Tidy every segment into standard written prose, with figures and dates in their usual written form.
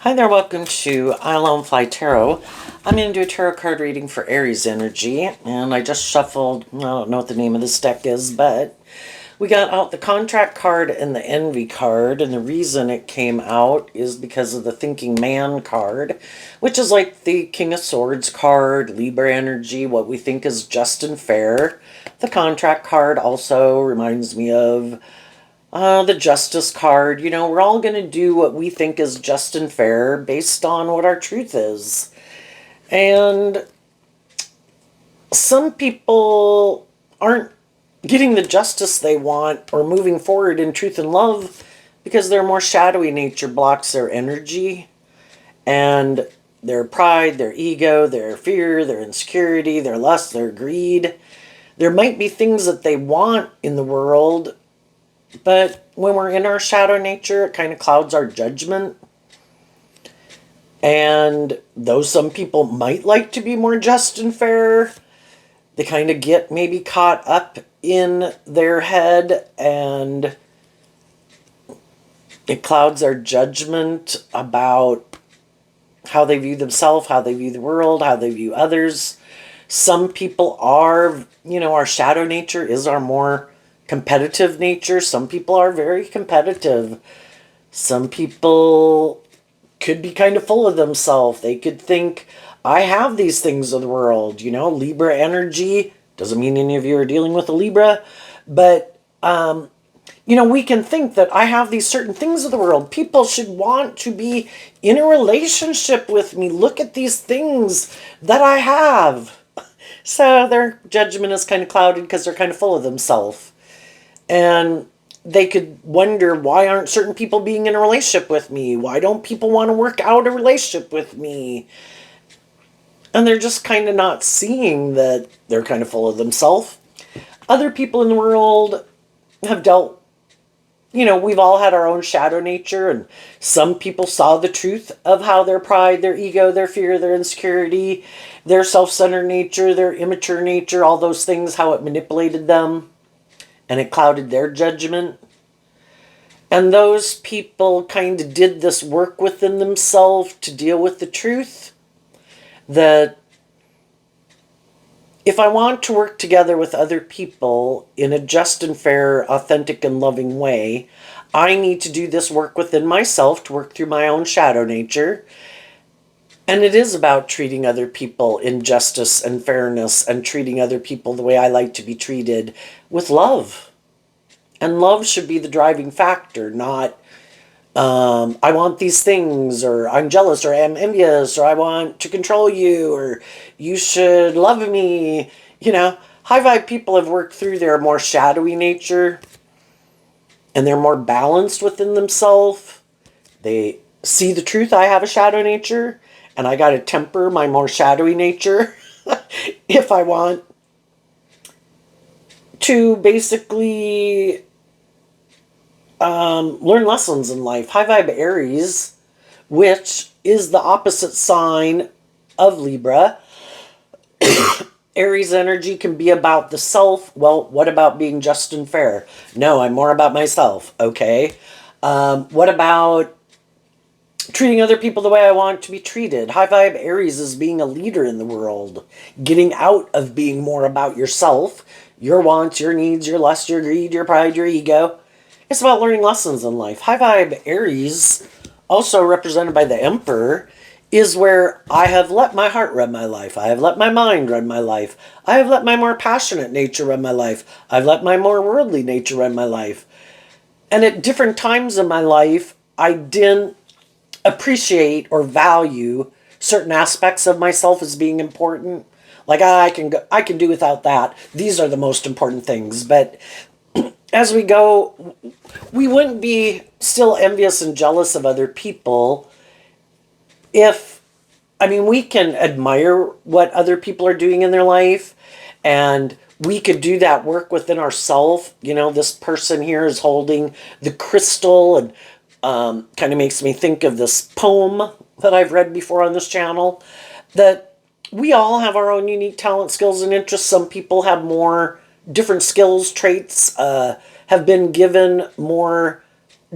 Hi there, welcome to Island Fly Tarot. I'm going to do a tarot card reading for Aries energy, and I just shuffled, I don't know what the name of this deck is, but we got out the contract card and the envy card, and the reason it came out is because of the thinking man card, which is like the King of Swords card, Libra energy, what we think is just and fair. The contract card also reminds me of the justice card. You know, we're all going to do what we think is just and fair based on what our truth is. And some people aren't getting the justice they want or moving forward in truth and love because their more shadowy nature blocks their energy and their pride, their ego, their fear, their insecurity, their lust, their greed. There might be things that they want in the world, but when we're in our shadow nature, it kind of clouds our judgment. And though some people might like to be more just and fair, they kind of get maybe caught up in their head, and it clouds our judgment about how they view themselves, how they view the world, how they view others. Some people are, our shadow nature is our more competitive nature. Some people are very competitive. Some people could be kind of full of themselves. They could think, I have these things of the world. Libra energy. Doesn't mean any of you are dealing with a Libra. But, we can think that I have these certain things of the world. People should want to be in a relationship with me. Look at these things that I have. So their judgment is kind of clouded because they're kind of full of themselves. And they could wonder, why aren't certain people being in a relationship with me? Why don't people want to work out a relationship with me? And they're just kind of not seeing that they're kind of full of themselves. Other people in the world have dealt, we've all had our own shadow nature, and some people saw the truth of how their pride, their ego, their fear, their insecurity, their self-centered nature, their immature nature, all those things, how it manipulated them. And it clouded their judgment. And those people kind of did this work within themselves to deal with the truth that if I want to work together with other people in a just and fair, authentic and loving way, I need to do this work within myself to work through my own shadow nature. And it is about treating other people in justice and fairness and treating other people the way I like to be treated, with love. And love should be the driving factor, not I want these things, or I'm jealous, or I'm envious, or I want to control you, or you should love me. High vibe people have worked through their more shadowy nature and they're more balanced within themselves. They see the truth. I have a shadow nature, and I got to temper my more shadowy nature if I want to basically learn lessons in life. High vibe Aries, which is the opposite sign of Libra. Aries energy can be about the self. Well, what about being just and fair? No, I'm more about myself. Okay. What about treating other people the way I want to be treated? High vibe Aries is being a leader in the world, getting out of being more about yourself, your wants, your needs, your lust, your greed, your pride, your ego. It's about learning lessons in life. High vibe Aries, also represented by the Emperor, is where I have let my heart run my life. I have let my mind run my life. I have let my more passionate nature run my life. I've let my more worldly nature run my life. And at different times in my life, I didn't appreciate or value certain aspects of myself as being important. Like, I can do without that. These are the most important things. But as we go, we wouldn't be still envious and jealous of other people we can admire what other people are doing in their life, and we could do that work within ourselves. This person here is holding the crystal, and kind of makes me think of this poem that I've read before on this channel, that we all have our own unique talent, skills, and interests. Some people have more different skills, traits, have been given more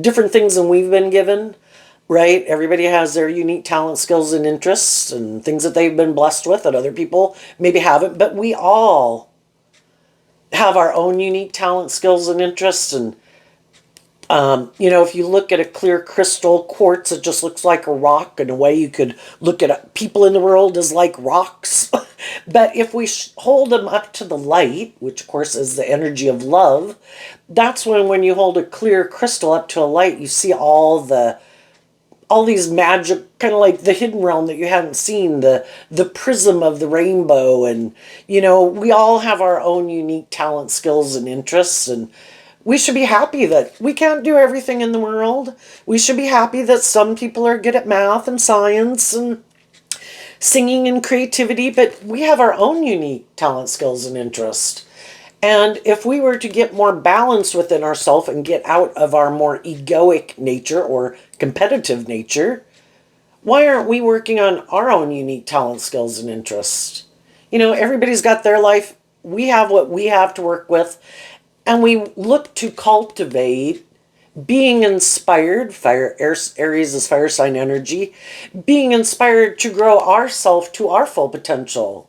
different things than we've been given. right? Everybody has their unique talent, skills, and interests and things that they've been blessed with that other people maybe haven't. But we all have our own unique talent, skills, and interests. And, if you look at a clear crystal quartz, it just looks like a rock. In a way, you could look at people in the world as like rocks. But if we hold them up to the light, which of course is the energy of love, that's when you hold a clear crystal up to a light, you see all these magic, kind of like the hidden realm that you hadn't seen, the prism of the rainbow. And we all have our own unique talent, skills, and interests. And we should be happy that we can't do everything in the world. We should be happy that some people are good at math and science and singing and creativity, but we have our own unique talent, skills, and interests. And if we were to get more balance within ourselves and get out of our more egoic nature or competitive nature, why aren't we working on our own unique talent, skills, and interests? Everybody's got their life. We have what we have to work with. And we look to cultivate being inspired. Aries is fire sign energy. Being inspired to grow ourself to our full potential.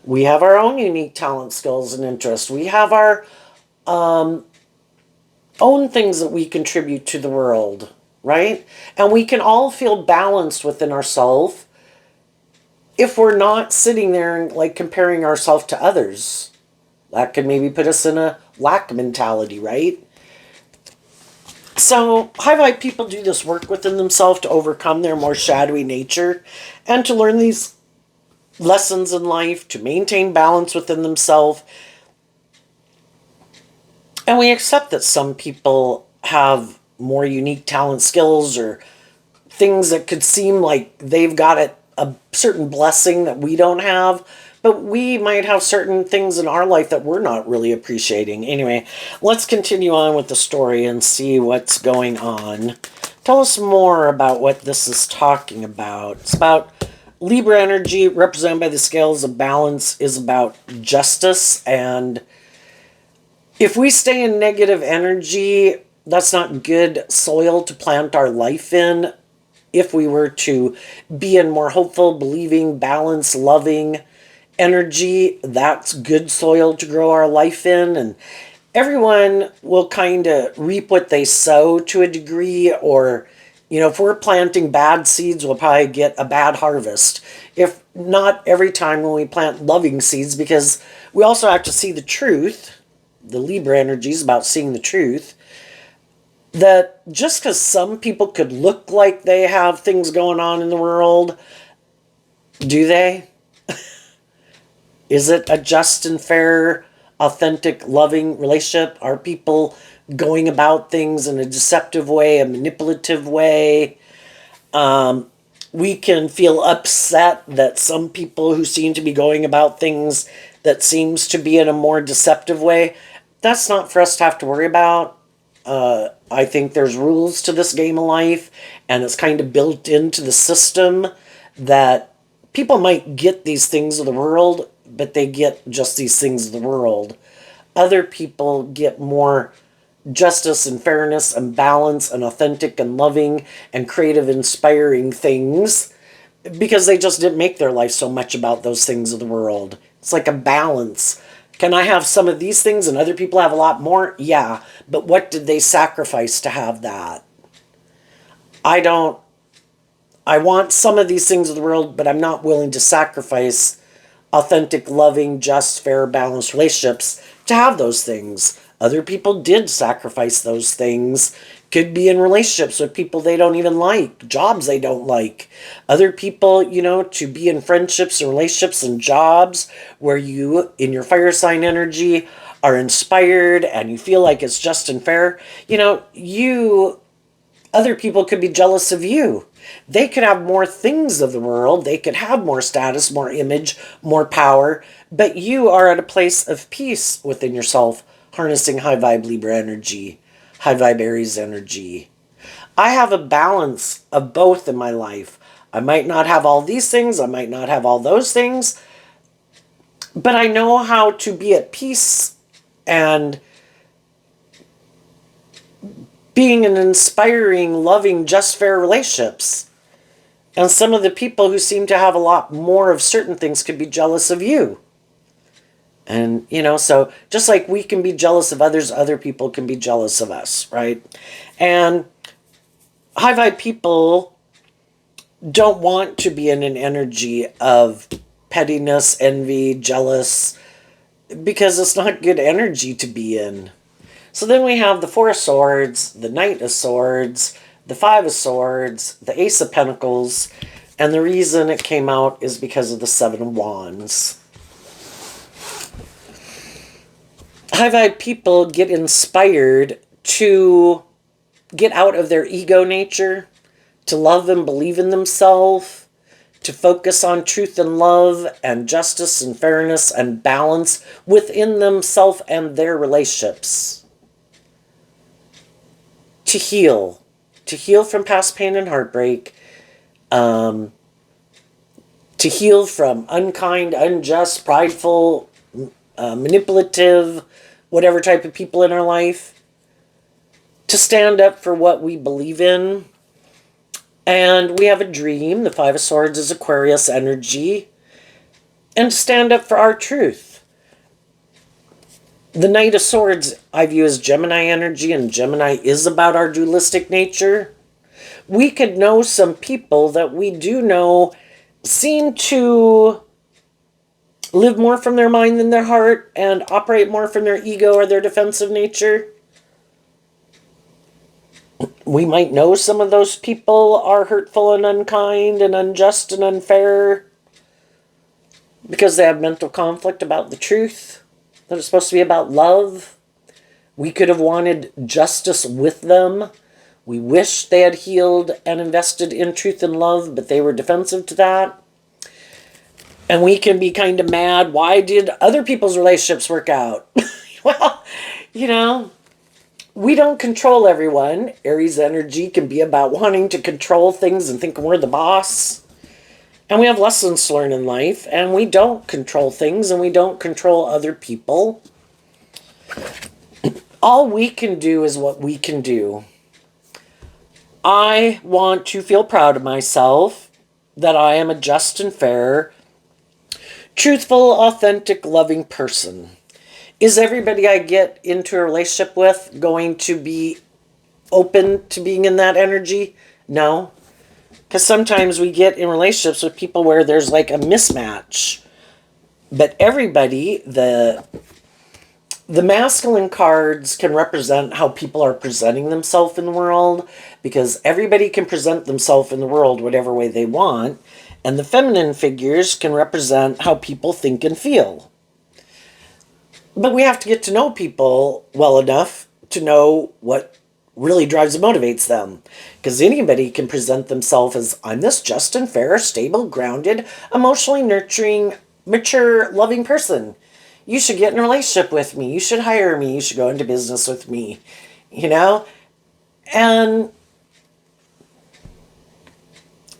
We have our own unique talent, skills, and interests. We have our own things that we contribute to the world, right? And we can all feel balanced within ourselves if we're not sitting there and like comparing ourselves to others. That could maybe put us in a lack mentality, right? So, high vibe people do this work within themselves to overcome their more shadowy nature and to learn these lessons in life, to maintain balance within themselves. And we accept that some people have more unique talent, skills, or things that could seem like they've got a certain blessing that we don't have. But we might have certain things in our life that we're not really appreciating. Anyway, let's continue on with the story and see what's going on. Tell us more about what this is talking about. It's about Libra energy, represented by the scales of balance, is about justice. And if we stay in negative energy, that's not good soil to plant our life in. If we were to be in more hopeful, believing, balanced, loving energy, that's good soil to grow our life in. And everyone will kind of reap what they sow to a degree. Or if we're planting bad seeds, we'll probably get a bad harvest. If not every time when we plant loving seeds, because we also have to see the truth. The Libra energy is about seeing the truth. That just because some people could look like they have things going on in the world, do they? Is it a just and fair, authentic, loving relationship? Are people going about things in a deceptive way, a manipulative way? We can feel upset that some people who seem to be going about things that seems to be in a more deceptive way. That's not for us to have to worry about. I think there's rules to this game of life, and it's kind of built into the system that people might get these things of the world, but they get just these things of the world. Other people get more justice and fairness and balance and authentic and loving and creative, inspiring things because they just didn't make their life so much about those things of the world. It's like a balance. Can I have some of these things and other people have a lot more? Yeah, but what did they sacrifice to have that? I don't. I want some of these things of the world, but I'm not willing to sacrifice authentic, loving, just, fair, balanced relationships to have those things. Other people did sacrifice those things. Could be in relationships with people they don't even like, jobs they don't like. Other people, to be in friendships and relationships and jobs where you, in your fire sign energy, are inspired and you feel like it's just and fair. Other people could be jealous of you. They could have more things of the world. They could have more status, more image, more power. But you are at a place of peace within yourself, harnessing high vibe Libra energy, high vibe Aries energy. I have a balance of both in my life. I might not have all these things. I might not have all those things. But I know how to be at peace and being in inspiring, loving, just, fair relationships. And some of the people who seem to have a lot more of certain things could be jealous of you. And, so just like we can be jealous of others, other people can be jealous of us, right? And high vibe people don't want to be in an energy of pettiness, envy, jealous, because it's not good energy to be in. So then we have the Four of Swords, the Knight of Swords, the Five of Swords, the Ace of Pentacles, and the reason it came out is because of the Seven of Wands. High vibe people get inspired to get out of their ego nature, to love and believe in themselves, to focus on truth and love and justice and fairness and balance within themselves and their relationships. To heal from past pain and heartbreak, to heal from unkind, unjust, prideful, manipulative, whatever type of people in our life, to stand up for what we believe in. And we have a dream. The Five of Swords is Aquarius energy. And stand up for our truth. The Knight of Swords I view as Gemini energy, and Gemini is about our dualistic nature. We could know some people that we do know seem to live more from their mind than their heart and operate more from their ego or their defensive nature. We might know some of those people are hurtful and unkind and unjust and unfair because they have mental conflict about the truth that it's supposed to be about love. We could have wanted justice with them. We wish they had healed and invested in truth and love, but they were defensive to that. And we can be kind of mad. Why did other people's relationships work out? Well, we don't control everyone. Aries energy can be about wanting to control things and thinking we're the boss. And we have lessons to learn in life. And we don't control things and we don't control other people. All we can do is what we can do. I want to feel proud of myself that I am a just and fair, truthful, authentic, loving person. Is everybody I get into a relationship with going to be open to being in that energy? No. Because sometimes we get in relationships with people where there's like a mismatch. But everybody, the masculine cards can represent how people are presenting themselves in the world, because everybody can present themselves in the world whatever way they want. And the feminine figures can represent how people think and feel. But we have to get to know people well enough to know what really drives and motivates them. Because anybody can present themselves as, I'm this just and fair, stable, grounded, emotionally nurturing, mature, loving person. You should get in a relationship with me. You should hire me. You should go into business with me. And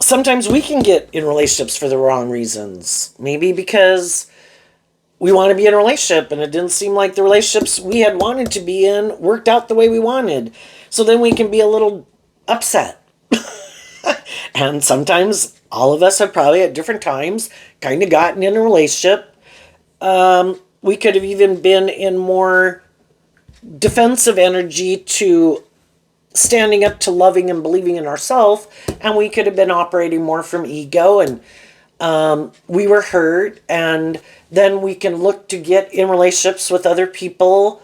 sometimes we can get in relationships for the wrong reasons. Maybe because we want to be in a relationship and it didn't seem like the relationships we had wanted to be in worked out the way we wanted. So then we can be a little upset. And sometimes all of us have probably at different times kind of gotten in a relationship. We could have even been in more defensive energy to standing up to loving and believing in ourselves, and we could have been operating more from ego, and we were hurt, and then we can look to get in relationships with other people,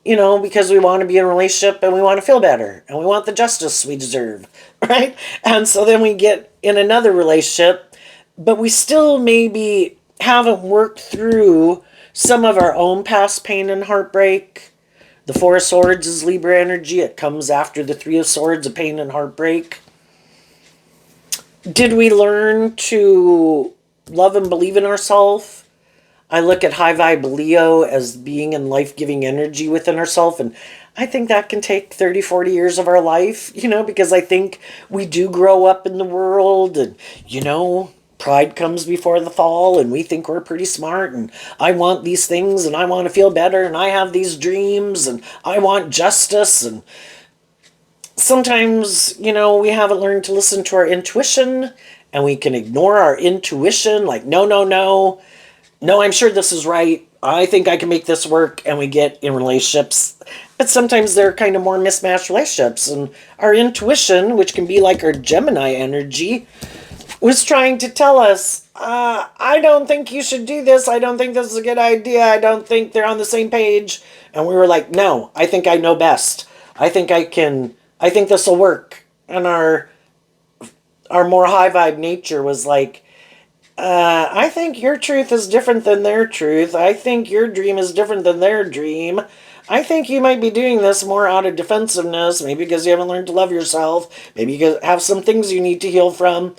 because we want to be in a relationship and we want to feel better and we want the justice we deserve, right? And so then we get in another relationship, but we still maybe haven't worked through some of our own past pain and heartbreak. The Four of Swords is Libra energy. It comes after the Three of Swords of pain and heartbreak. Did we learn to love and believe in ourselves? I look at high vibe Leo as being in life-giving energy within ourselves, and I think that can take 30, 40 years of our life, because I think we do grow up in the world, and, pride comes before the fall, and we think we're pretty smart, and I want these things, and I want to feel better, and I have these dreams, and I want justice, and sometimes, we haven't learned to listen to our intuition, and we can ignore our intuition, like, no, no, no, no, I'm sure this is right. I think I can make this work, and we get in relationships. But sometimes they're kind of more mismatched relationships, and our intuition, which can be like our Gemini energy, was trying to tell us, I don't think you should do this. I don't think this is a good idea. I don't think they're on the same page. And we were like, no, I think I know best. I think this will work. And our more high vibe nature was like, I think your truth is different than their truth. I think your dream is different than their dream. I think you might be doing this more out of defensiveness, maybe because you haven't learned to love yourself, maybe you have some things you need to heal from.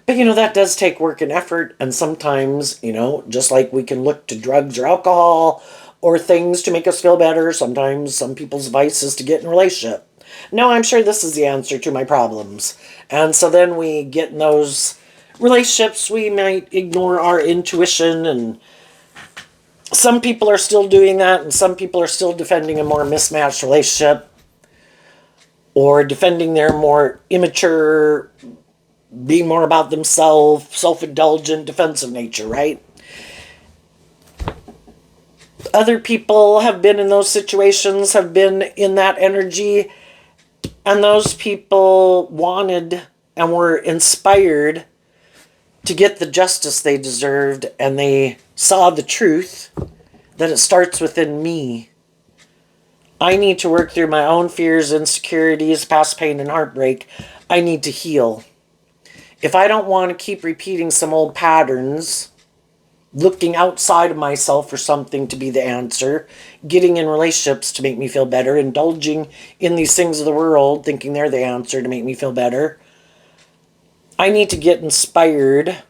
But that does take work and effort, and sometimes, just like we can look to drugs or alcohol or things to make us feel better, sometimes some people's vice is to get in a relationship. No, I'm sure this is the answer to my problems. And so then we get in those relationships, we might ignore our intuition, and some people are still doing that, and some people are still defending a more mismatched relationship or defending their more immature, being more about themselves, self-indulgent, defensive nature, right? Other people have been in those situations, have been in that energy, and those people wanted and were inspired to get the justice they deserved, and they saw the truth that it starts within me. I need to work through my own fears, insecurities, past pain, and heartbreak. I need to heal. If I don't want to keep repeating some old patterns, looking outside of myself for something to be the answer, getting in relationships to make me feel better, indulging in these things of the world, thinking they're the answer to make me feel better, I need to get inspired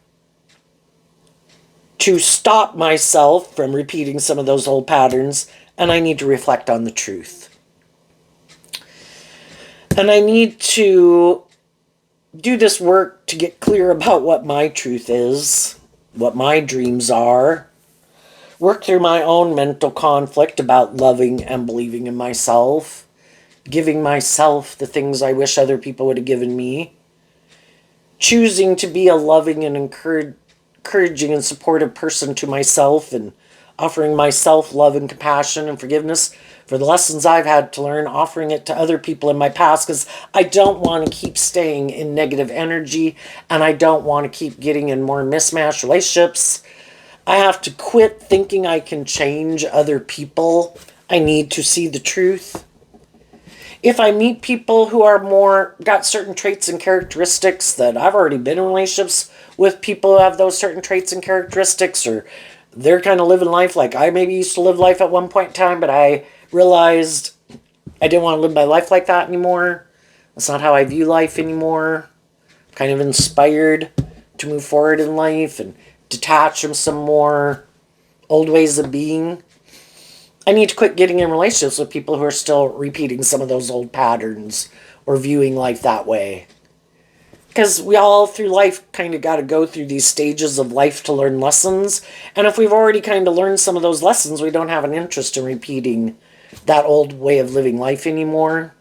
to stop myself from repeating some of those old patterns, and I need to reflect on the truth. And I need to do this work to get clear about what my truth is, what my dreams are, work through my own mental conflict about loving and believing in myself, giving myself the things I wish other people would have given me, choosing to be a loving and encouraging and supportive person to myself, and offering myself love and compassion and forgiveness for the lessons I've had to learn, offering it to other people in my past, because I don't want to keep staying in negative energy, and I don't want to keep getting in more mismatched relationships. I have to quit thinking I can change other people. I need to see the truth. If I meet people who are got certain traits and characteristics that I've already been in relationships with people who have those certain traits and characteristics, or they're kind of living life like I maybe used to live life at one point in time, but I realized I didn't want to live my life like that anymore. That's not how I view life anymore. I'm kind of inspired to move forward in life and detach from some more old ways of being. I need to quit getting in relationships with people who are still repeating some of those old patterns or viewing life that way. Because we all through life kind of got to go through these stages of life to learn lessons. And if we've already kind of learned some of those lessons, we don't have an interest in repeating that old way of living life anymore.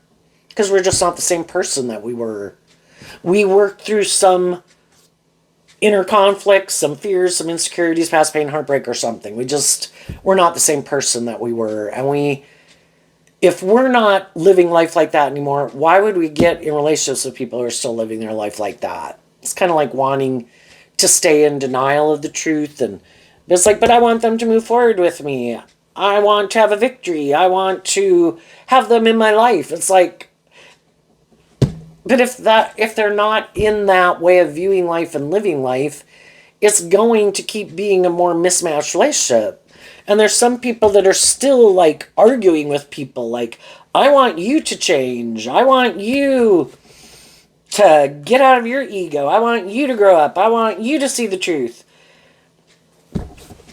Because we're just not the same person that we were. We worked through some inner conflicts, some fears, some insecurities, past pain, heartbreak, or something. We're not the same person that we were. And if we're not living life like that anymore, why would we get in relationships with people who are still living their life like that? It's kind of like wanting to stay in denial of the truth. And it's like, but I want them to move forward with me. I want to have a victory. I want to have them in my life. It's like, but if they're not in that way of viewing life and living life, it's going to keep being a more mismatched relationship. And there's some people that are still like arguing with people like, I want you to change. I want you to get out of your ego. I want you to grow up. I want you to see the truth.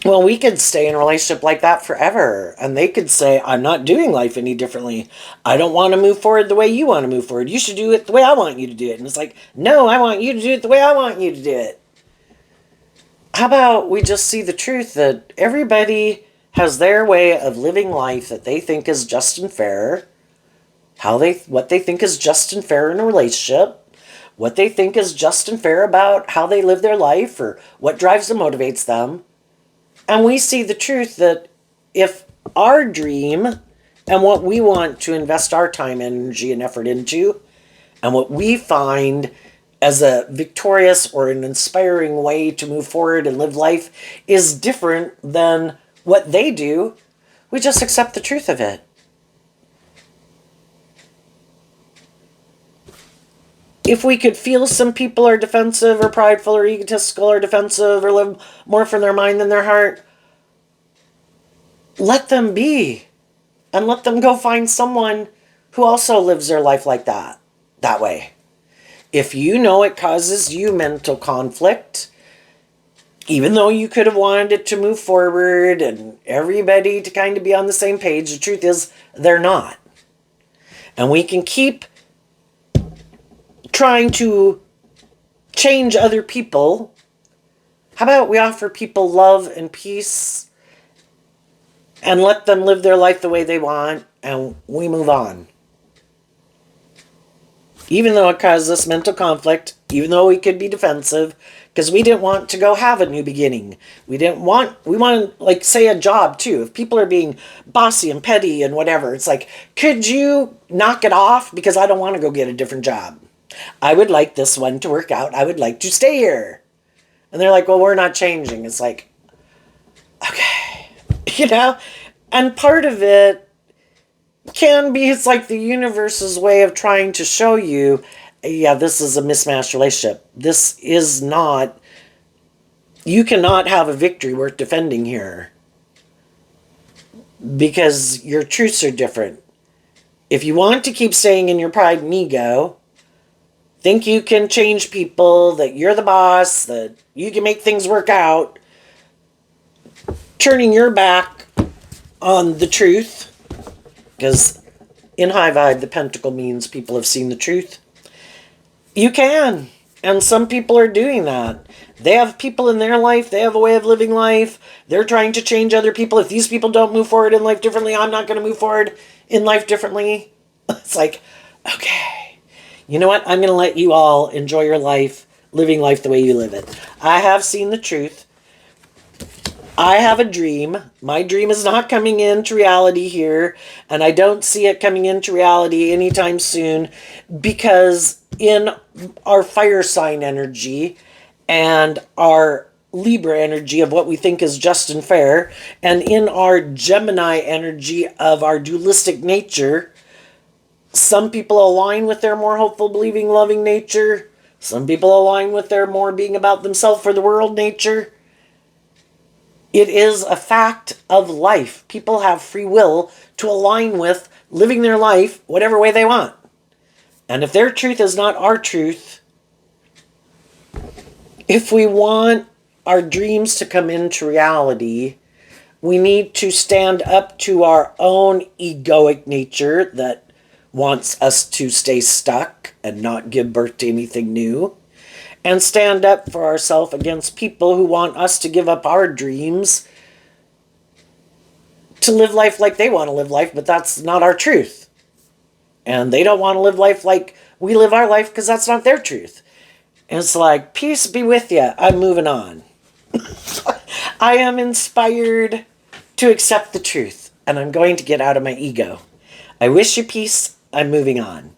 Well, we could stay in a relationship like that forever. And they could say, I'm not doing life any differently. I don't want to move forward the way you want to move forward. You should do it the way I want you to do it. And it's like, no, I want you to do it the way I want you to do it. How about we just see the truth that everybody has their way of living life that they think is just and fair. what they think is just and fair in a relationship, what they think is just and fair about how they live their life or what drives and motivates them. And we see the truth that if our dream and what we want to invest our time, energy, and effort into, and what we find as a victorious or an inspiring way to move forward and live life is different than what they do, we just accept the truth of it. If we could feel some people are defensive or prideful or egotistical or defensive or live more from their mind than their heart, let them be. And let them go find someone who also lives their life like that way. If you know it causes you mental conflict, even though you could have wanted it to move forward and everybody to kind of be on the same page, the truth is they're not. And we can keep trying to change other people. How about we offer people love and peace and let them live their life the way they want, and we move on? Even though it causes us mental conflict, even though we could be defensive, because we didn't want to go have a new beginning. We want, like, say, a job too. If people are being bossy and petty and whatever, it's like, could you knock it off? Because I don't want to go get a different job. I would like this one to work out. I would like to stay here. And they're like, well, we're not changing. It's like, okay, and part of it can be, it's like the universe's way of trying to show you, yeah, this is a mismatched relationship. This is not, you cannot have a victory worth defending here because your truths are different. If you want to keep staying in your pride and ego, think you can change people, that you're the boss, that you can make things work out, turning your back on the truth, because in high vibe, the pentacle means people have seen the truth. You can. And some people are doing that. They have people in their life. They have a way of living life. They're trying to change other people. If these people don't move forward in life differently, I'm not going to move forward in life differently. It's like, okay, you know what? I'm going to let you all enjoy your life, living life the way you live it. I have seen the truth. I have a dream. My dream is not coming into reality here, and I don't see it coming into reality anytime soon, because in our fire sign energy and our Libra energy of what we think is just and fair, and in our Gemini energy of our dualistic nature, some people align with their more hopeful, believing, loving nature. Some people align with their more being about themselves for the world nature. It is a fact of life. People have free will to align with living their life whatever way they want. And if their truth is not our truth, if we want our dreams to come into reality, we need to stand up to our own egoic nature that wants us to stay stuck and not give birth to anything new, and stand up for ourselves against people who want us to give up our dreams to live life like they want to live life, but that's not our truth. And they don't want to live life like we live our life because that's not their truth. And it's like, peace be with you. I'm moving on. I am inspired to accept the truth, and I'm going to get out of my ego. I wish you peace. I'm moving on.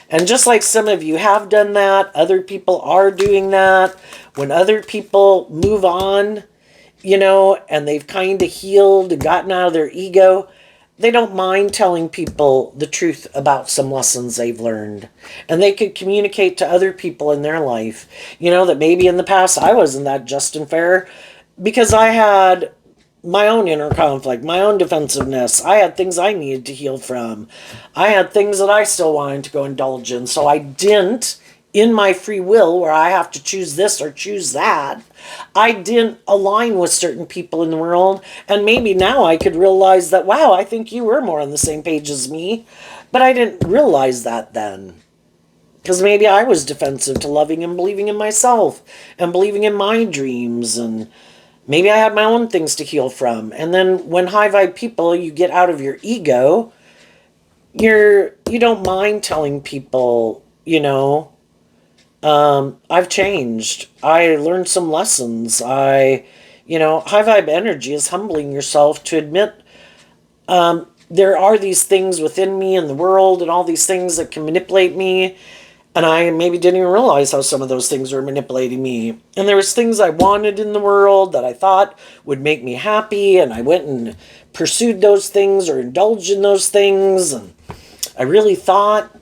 And just like some of you have done that, other people are doing that. When other people move on, and they've kind of healed and gotten out of their ego, they don't mind telling people the truth about some lessons they've learned. And they could communicate to other people in their life, that maybe in the past I wasn't that just and fair because I had my own inner conflict, my own defensiveness. I had things I needed to heal from. I had things that I still wanted to go indulge in. So I didn't, in my free will, where I have to choose this or choose that, I didn't align with certain people in the world. And maybe now I could realize that, wow, I think you were more on the same page as me. But I didn't realize that then. Because maybe I was defensive to loving and believing in myself and believing in my dreams, and maybe I had my own things to heal from. And then when high vibe people, you get out of your ego, you don't mind telling people, I've changed. I learned some lessons. High vibe energy is humbling yourself to admit there are these things within me and the world and all these things that can manipulate me. And I maybe didn't even realize how some of those things were manipulating me. And there was things I wanted in the world that I thought would make me happy. And I went and pursued those things or indulged in those things. And I really thought,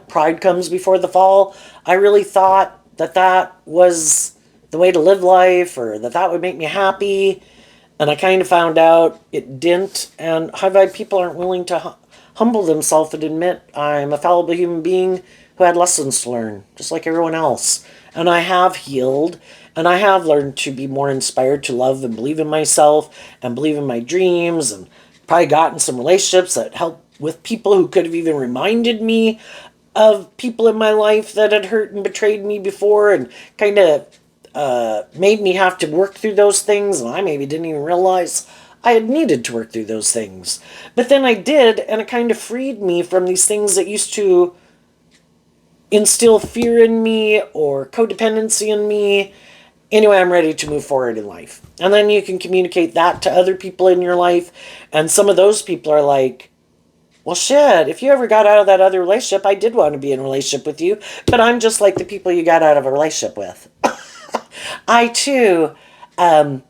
pride comes before the fall. I really thought that that was the way to live life, or that that would make me happy. And I kind of found out it didn't. And high vibe people aren't willing to humble themselves and admit, I'm a fallible human being who had lessons to learn, just like everyone else. And I have healed, and I have learned to be more inspired to love and believe in myself and believe in my dreams, and probably gotten some relationships that help with people who could have even reminded me of people in my life that had hurt and betrayed me before, and kind of made me have to work through those things, and I maybe didn't even realize I had needed to work through those things. But then I did, and it kind of freed me from these things that used to instill fear in me or codependency in me. Anyway, I'm ready to move forward in life. And then you can communicate that to other people in your life, and some of those people are like, well, shit, if you ever got out of that other relationship, I did want to be in a relationship with you, but I'm just like the people you got out of a relationship with. I, too, don't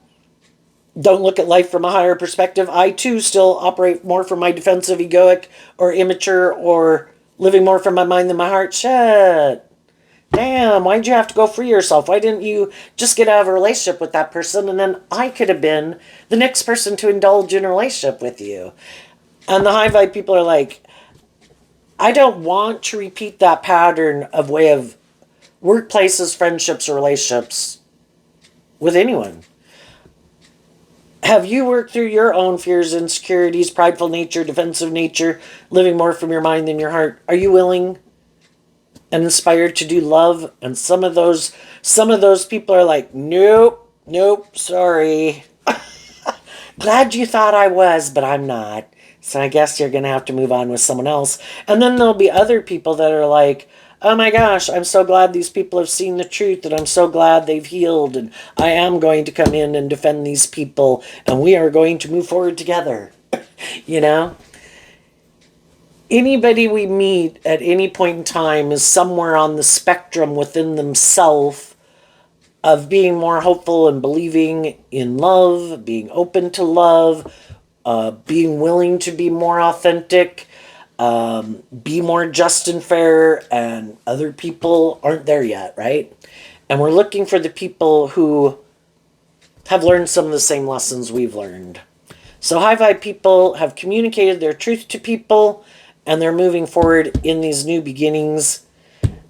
look at life from a higher perspective. I, too, still operate more from my defensive, egoic, or immature, or living more from my mind than my heart. Shit. Damn, why'd you have to go free yourself? Why didn't you just get out of a relationship with that person, and then I could have been the next person to indulge in a relationship with you? And the high vibe people are like, I don't want to repeat that pattern of way of workplaces, friendships, or relationships with anyone. Have you worked through your own fears, insecurities, prideful nature, defensive nature, living more from your mind than your heart? Are you willing and inspired to do love? And some of those people are like, nope, sorry. Glad you thought I was, but I'm not. So I guess you're going to have to move on with someone else. And then there'll be other people that are like, oh my gosh, I'm so glad these people have seen the truth, and I'm so glad they've healed, and I am going to come in and defend these people, and we are going to move forward together. Anybody we meet at any point in time is somewhere on the spectrum within themselves of being more hopeful and believing in love, being open to love, being willing to be more authentic, be more just and fair, and other people aren't there yet, right? And we're looking for the people who have learned some of the same lessons we've learned. So high vibe people have communicated their truth to people, and they're moving forward in these new beginnings.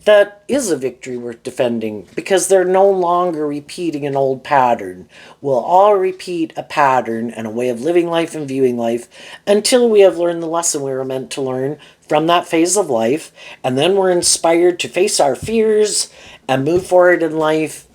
That is a victory worth defending, because they're no longer repeating an old pattern. We'll all repeat a pattern and a way of living life and viewing life until we have learned the lesson we were meant to learn from that phase of life, and then we're inspired to face our fears and move forward in life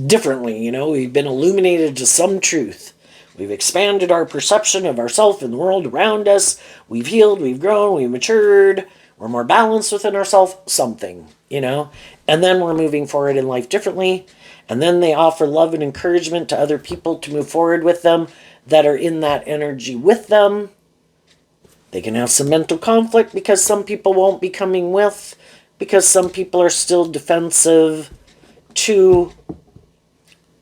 differently. We've been illuminated to some truth. We've expanded our perception of ourselves and the world around us. We've healed, we've grown, we've matured. We're more balanced within ourselves, something. And then we're moving forward in life differently. And then they offer love and encouragement to other people to move forward with them that are in that energy with them. They can have some mental conflict because some people won't be coming with, because some people are still defensive to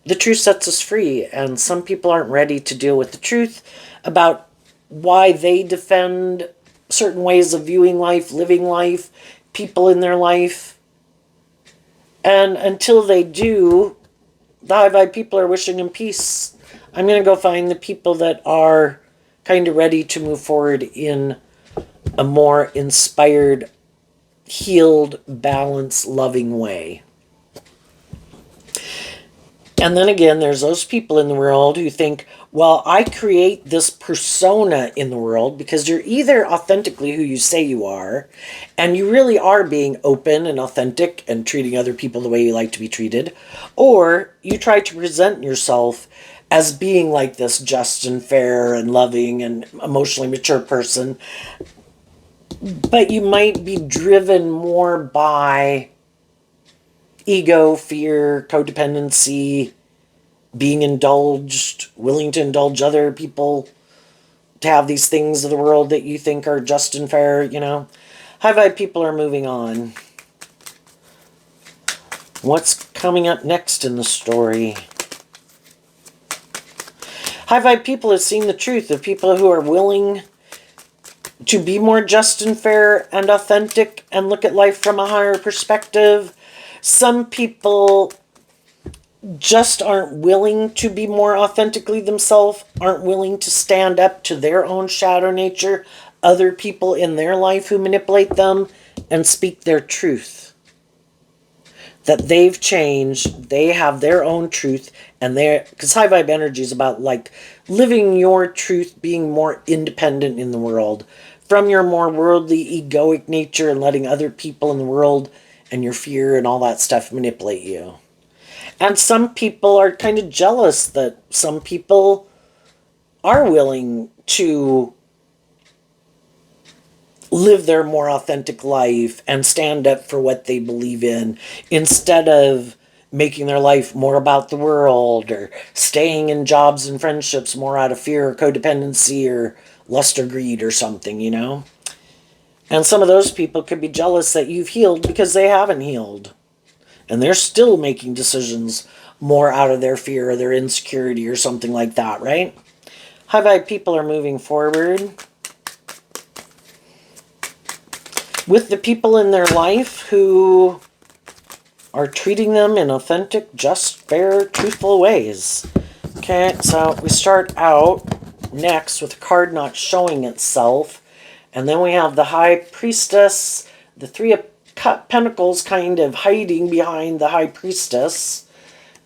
the truth sets us free, and some people aren't ready to deal with the truth about why they defend certain ways of viewing life, living life, people in their life. And until they do, the high vibe people are wishing them peace. I'm going to go find the people that are kind of ready to move forward in a more inspired, healed, balanced, loving way. And then again, there's those people in the world who think, well, I create this persona in the world because you're either authentically who you say you are, and you really are being open and authentic and treating other people the way you like to be treated, or you try to present yourself as being like this just and fair and loving and emotionally mature person. But you might be driven more by ego, fear, codependency, being indulged, willing to indulge other people to have these things of the world that you think are just and fair, you know. High vibe people are moving on. What's coming up next in the story? High vibe people have seen the truth of people who are willing to be more just and fair and authentic and look at life from a higher perspective. Some people just aren't willing to be more authentically themselves, aren't willing to stand up to their own shadow nature, other people in their life who manipulate them, and speak their truth. That they've changed, they have their own truth, and they're, because high vibe energy is about like living your truth, being more independent in the world from your more worldly, egoic nature and letting other people in the world and your fear and all that stuff manipulate you. And some people are kind of jealous that some people are willing to live their more authentic life and stand up for what they believe in instead of making their life more about the world or staying in jobs and friendships more out of fear or codependency or lust or greed or something, you know? And some of those people could be jealous that you've healed because they haven't healed. And they're still making decisions more out of their fear or their insecurity or something like that, right? High vibe people are moving forward with the people in their life who are treating them in authentic, just, fair, truthful ways. Okay, so we start out next with a card not showing itself. And then we have the High Priestess, the Three of Pentacles kind of hiding behind the High Priestess,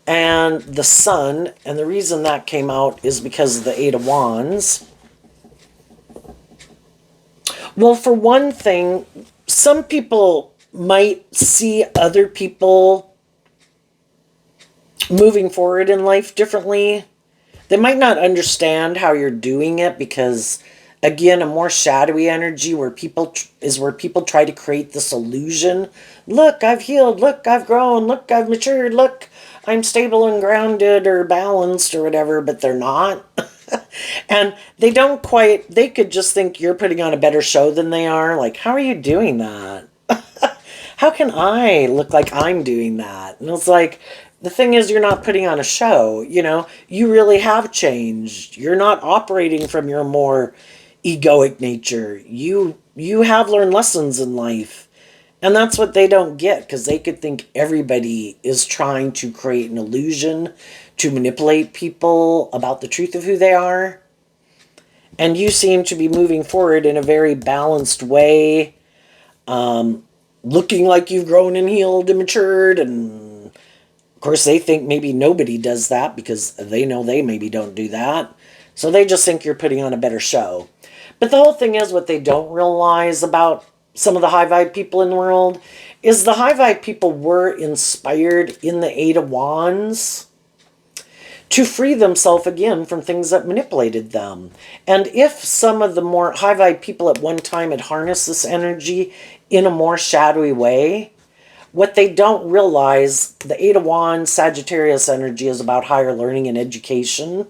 and the Sun. And the reason that came out is because of the Eight of Wands. Well, for one thing, some people might see other people moving forward in life differently. They might not understand how you're doing it because, again, a more shadowy energy where people try to create this illusion. Look, I've healed. Look, I've grown. Look, I've matured. Look, I'm stable and grounded or balanced or whatever, but they're not. And they could just think you're putting on a better show than they are. Like, how are you doing that? How can I look like I'm doing that? And it's like, the thing is, you're not putting on a show, you know? You really have changed. You're not operating from your more egoic nature. You have learned lessons in life. And that's what they don't get, because they could think everybody is trying to create an illusion to manipulate people about the truth of who they are. And you seem to be moving forward in a very balanced way, looking like you've grown and healed and matured. And of course, they think maybe nobody does that because they know they maybe don't do that. So they just think you're putting on a better show. But the whole thing is, what they don't realize about some of the high vibe people in the world is the high vibe people were inspired in the Eight of Wands to free themselves again from things that manipulated them. And if some of the more high vibe people at one time had harnessed this energy in a more shadowy way, what they don't realize, the Eight of Wands, Sagittarius energy is about higher learning and education.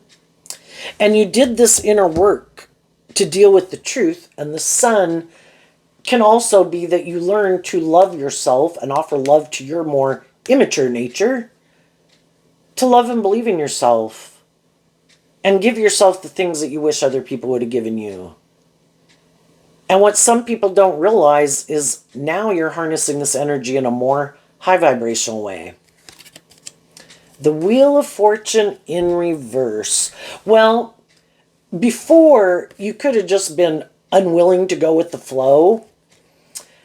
And you did this inner work to deal with the truth. And the Sun can also be that you learn to love yourself and offer love to your more immature nature, to love and believe in yourself and give yourself the things that you wish other people would have given you. And what some people don't realize is now you're harnessing this energy in a more high vibrational way. The Wheel of Fortune in reverse. Well, before, you could have just been unwilling to go with the flow.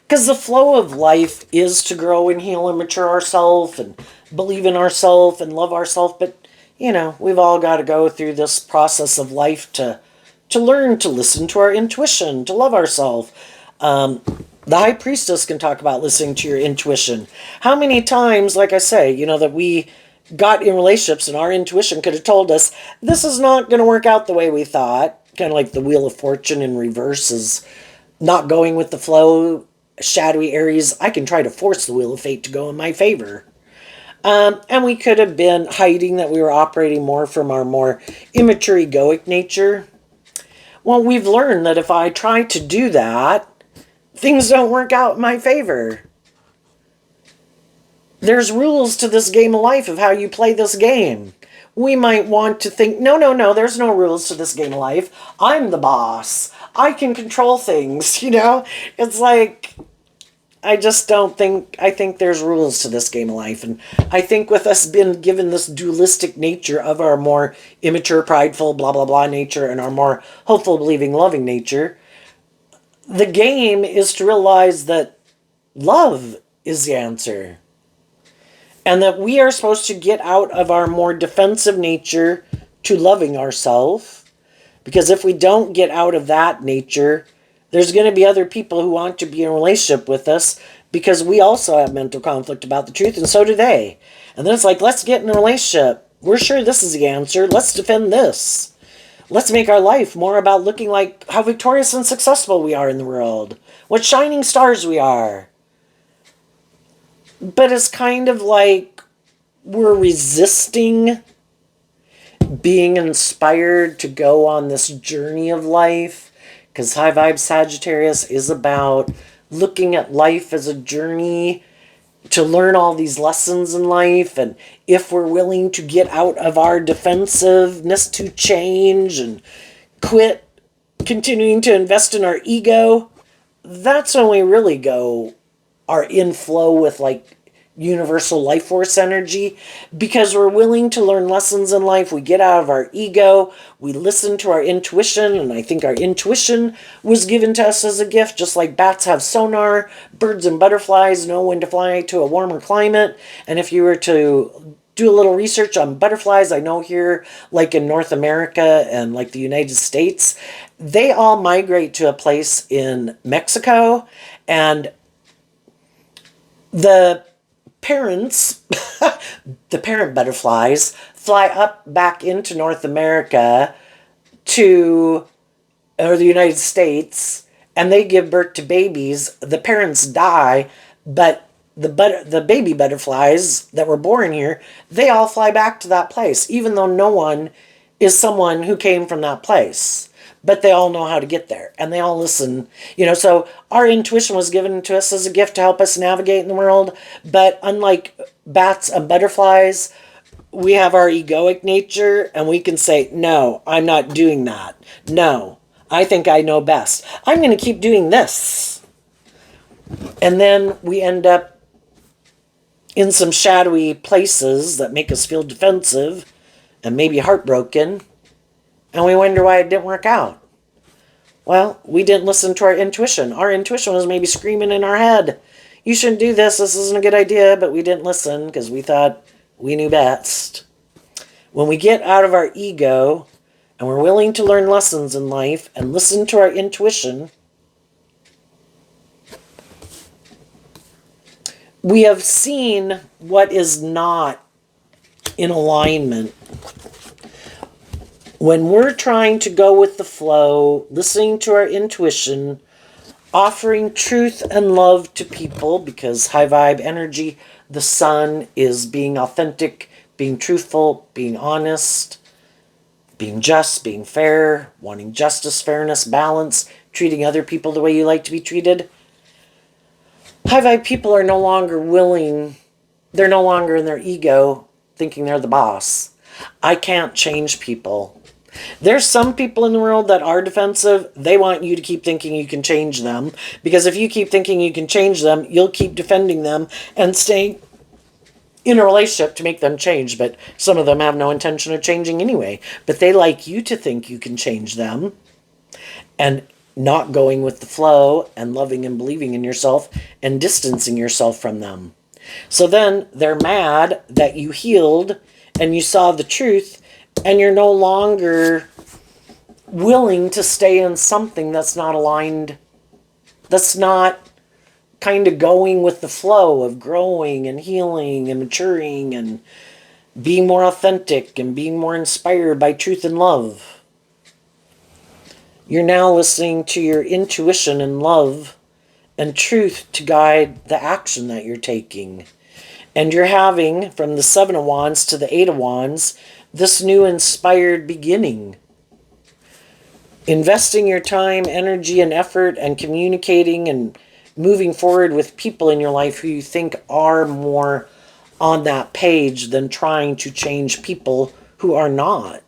Because the flow of life is to grow and heal and mature ourselves and believe in ourselves and love ourselves. But, you know, we've all got to go through this process of life to learn to listen to our intuition, to love ourselves. The High Priestess can talk about listening to your intuition. How many times, like I say, you know, that we got in relationships and our intuition could have told us this is not going to work out the way we thought. Kind of like the Wheel of Fortune in reverse is not going with the flow. Shadowy Aries, I can try to force the Wheel of Fate to go in my favor. And we could have been hiding that we were operating more from our more immature egoic nature. Well, we've learned that if I try to do that, things don't work out in my favor. There's rules to this game of life of how you play this game. We might want to think, no, no, no, there's no rules to this game of life. I'm the boss. I can control things, It's like, I just don't think, I think there's rules to this game of life. And I think with us being given this dualistic nature of our more immature, prideful, blah, blah, blah nature and our more hopeful, believing, loving nature, the game is to realize that love is the answer. And that we are supposed to get out of our more defensive nature to loving ourselves. Because if we don't get out of that nature, there's going to be other people who want to be in a relationship with us because we also have mental conflict about the truth, and so do they. And then it's like, let's get in a relationship. We're sure this is the answer. Let's defend this. Let's make our life more about looking like how victorious and successful we are in the world. What shining stars we are. But it's kind of like we're resisting being inspired to go on this journey of life. Because High Vibe Sagittarius is about looking at life as a journey to learn all these lessons in life. And if we're willing to get out of our defensiveness to change and quit continuing to invest in our ego, that's when we really are in flow with like universal life force energy, because we're willing to learn lessons in life. We get out of our ego, we listen to our intuition, and I think our intuition was given to us as a gift, just like bats have sonar, birds and butterflies know when to fly to a warmer climate. And if you were to do a little research on butterflies, I know here, like in North America and like the United States, they all migrate to a place in Mexico, and the parents, the parent butterflies, fly up back into North America or the United States, and they give birth to babies. The parents die, but the baby butterflies that were born here, they all fly back to that place, even though no one is someone who came from that place. But they all know how to get there, and they all listen. So our intuition was given to us as a gift to help us navigate in the world. But unlike bats and butterflies, we have our egoic nature, and we can say, no, I'm not doing that. No, I think I know best. I'm going to keep doing this. And then we end up in some shadowy places that make us feel defensive and maybe heartbroken. And we wonder why it didn't work out. Well, we didn't listen to our intuition. Our intuition was maybe screaming in our head, you shouldn't do this, this isn't a good idea, but we didn't listen because we thought we knew best. When we get out of our ego and we're willing to learn lessons in life and listen to our intuition, we have seen what is not in alignment. When we're trying to go with the flow, listening to our intuition, offering truth and love to people, because high vibe energy, the sun is being authentic, being truthful, being honest, being just, being fair, wanting justice, fairness, balance, treating other people the way you like to be treated. High vibe people are no longer willing, they're no longer in their ego thinking they're the boss. I can't change people. There's some people in the world that are defensive. They want you to keep thinking you can change them. Because if you keep thinking you can change them, you'll keep defending them and staying in a relationship to make them change. But some of them have no intention of changing anyway. But they like you to think you can change them. And not going with the flow and loving and believing in yourself and distancing yourself from them. So then they're mad that you healed and you saw the truth, and you're no longer willing to stay in something that's not aligned, that's not kind of going with the flow of growing and healing and maturing and being more authentic and being more inspired by truth and love. You're now listening to your intuition and love and truth to guide the action that you're taking. And you're having, from the Seven of Wands to the Eight of Wands, this new inspired beginning. Investing your time, energy, and effort and communicating and moving forward with people in your life who you think are more on that page than trying to change people who are not.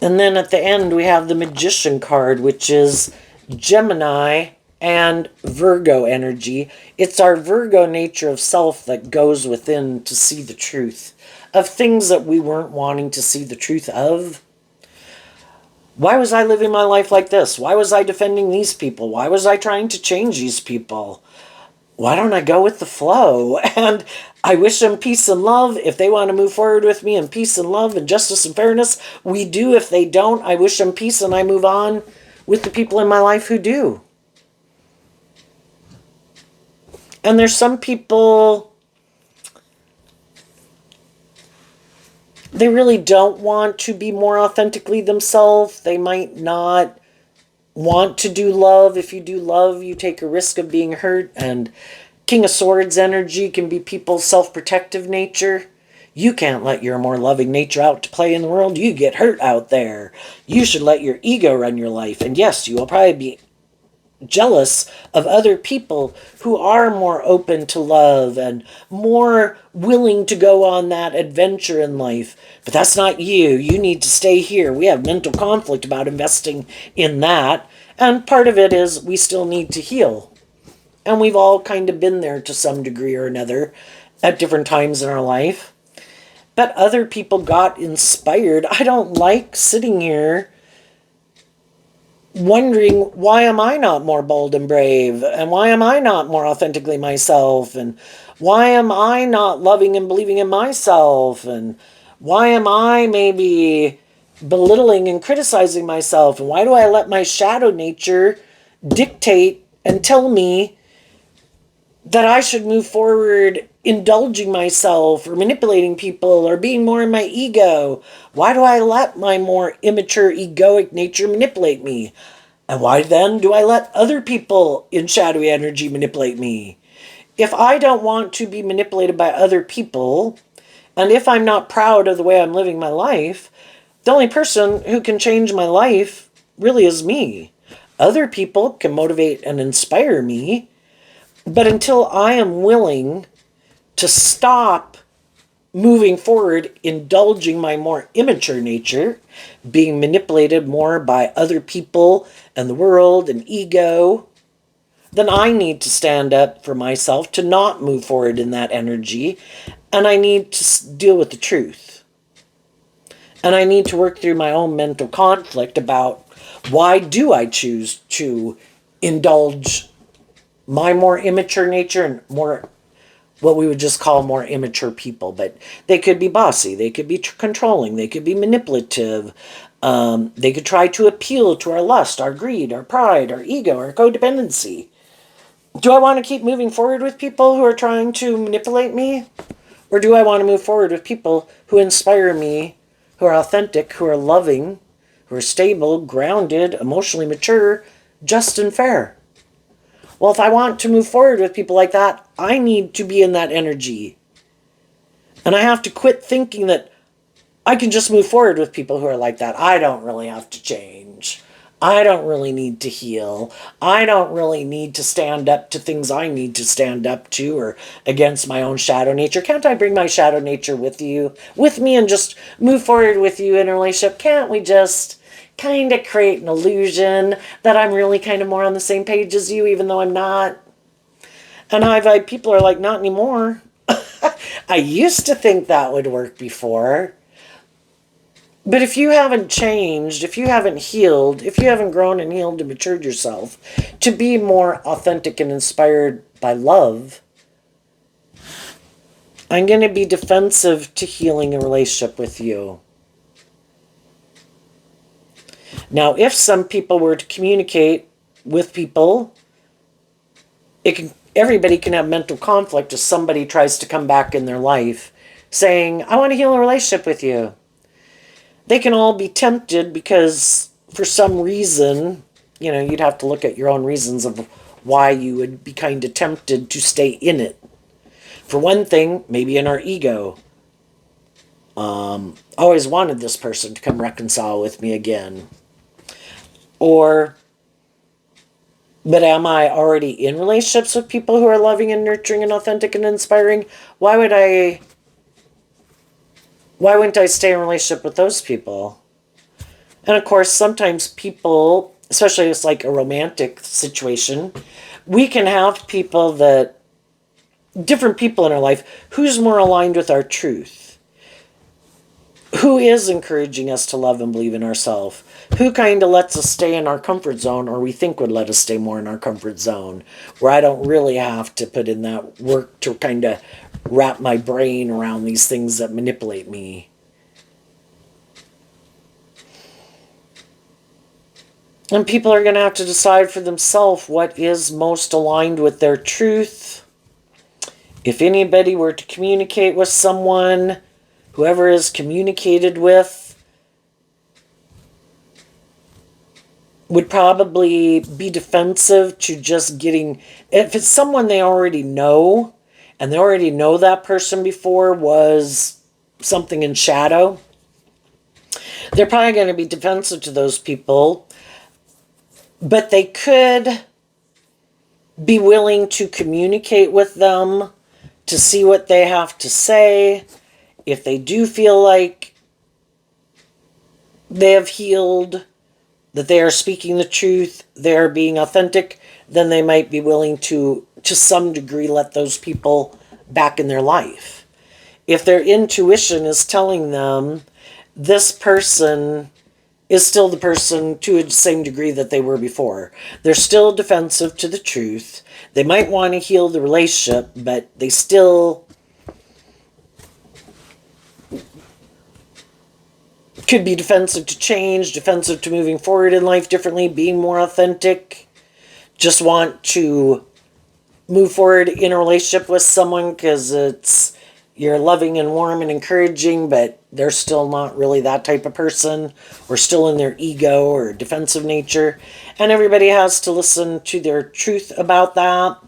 And then at the end, we have the Magician card, which is Gemini and Virgo energy. It's our Virgo nature of self that goes within to see the truth of things that we weren't wanting to see the truth of. Why was I living my life like this? Why was I defending these people? Why was I trying to change these people? Why don't I go with the flow? And I wish them peace and love. If they want to move forward with me in peace and love and justice and fairness, we do. If they don't, I wish them peace and I move on with the people in my life who do. And there's some people, they really don't want to be more authentically themselves. They might not want to do love. If you do love, you take a risk of being hurt. And King of Swords energy can be people's self-protective nature. You can't let your more loving nature out to play in the world. You get hurt out there. You should let your ego run your life. And yes, you will probably be jealous of other people who are more open to love and more willing to go on that adventure in life. But that's not you. You need to stay here. We have mental conflict about investing in that. And part of it is we still need to heal. And we've all kind of been there to some degree or another at different times in our life. But other people got inspired. I don't like sitting here wondering, why am I not more bold and brave? And why am I not more authentically myself? And why am I not loving and believing in myself? And why am I maybe belittling and criticizing myself? And why do I let my shadow nature dictate and tell me that I should move forward indulging myself or manipulating people or being more in my ego? Why do I let my more immature egoic nature manipulate me? And why then do I let other people in shadowy energy manipulate me? If I don't want to be manipulated by other people, and if I'm not proud of the way I'm living my life, the only person who can change my life really is me. Other people can motivate and inspire me, but until I am willing to stop moving forward, indulging my more immature nature, being manipulated more by other people and the world and ego, then I need to stand up for myself to not move forward in that energy. And I need to deal with the truth. And I need to work through my own mental conflict about, why do I choose to indulge my more immature nature and more what we would just call more immature people. But they could be bossy, they could be controlling, they could be manipulative, they could try to appeal to our lust, our greed, our pride, our ego, our codependency. Do I want to keep moving forward with people who are trying to manipulate me? Or do I want to move forward with people who inspire me, who are authentic, who are loving, who are stable, grounded, emotionally mature, just and fair? Well, if I want to move forward with people like that, I need to be in that energy. And I have to quit thinking that I can just move forward with people who are like that. I don't really have to change. I don't really need to heal. I don't really need to stand up to things I need to stand up to or against my own shadow nature. Can't I bring my shadow nature with me and just move forward with you in a relationship? Can't we just kind of create an illusion that I'm really kind of more on the same page as you, even though I'm not? And I've had people are like, not anymore. I used to think that would work before. But if you haven't changed, if you haven't healed, if you haven't grown and healed and matured yourself to be more authentic and inspired by love, I'm going to be defensive to healing a relationship with you. Now, if some people were to communicate with people, it can everybody can have mental conflict if somebody tries to come back in their life saying, I want to heal a relationship with you. They can all be tempted because for some reason, you'd have to look at your own reasons of why you would be kind of tempted to stay in it. For one thing, maybe in our ego. I always wanted this person to come reconcile with me again. Or, but am I already in relationships with people who are loving and nurturing and authentic and inspiring? Why wouldn't I stay in a relationship with those people? And of course, sometimes people, especially if it's like a romantic situation, we can have different people in our life, who's more aligned with our truth? Who is encouraging us to love and believe in ourselves? Who kind of lets us stay in our comfort zone, or we think would let us stay more in our comfort zone, where I don't really have to put in that work to kind of wrap my brain around these things that manipulate me. And people are going to have to decide for themselves what is most aligned with their truth. If anybody were to communicate with someone, whoever is communicated with would probably be defensive to just getting, if it's someone they already know, and they already know that person before was something in shadow, they're probably going to be defensive to those people, but they could be willing to communicate with them to see what they have to say. If they do feel like they have healed, that they are speaking the truth, they are being authentic, then they might be willing to some degree, let those people back in their life. If their intuition is telling them this person is still the person to the same degree that they were before, they're still defensive to the truth, they might want to heal the relationship, but they still could be defensive to change, defensive to moving forward in life differently, being more authentic, just want to move forward in a relationship with someone because you're loving and warm and encouraging, but they're still not really that type of person, or still in their ego or defensive nature. And everybody has to listen to their truth about that.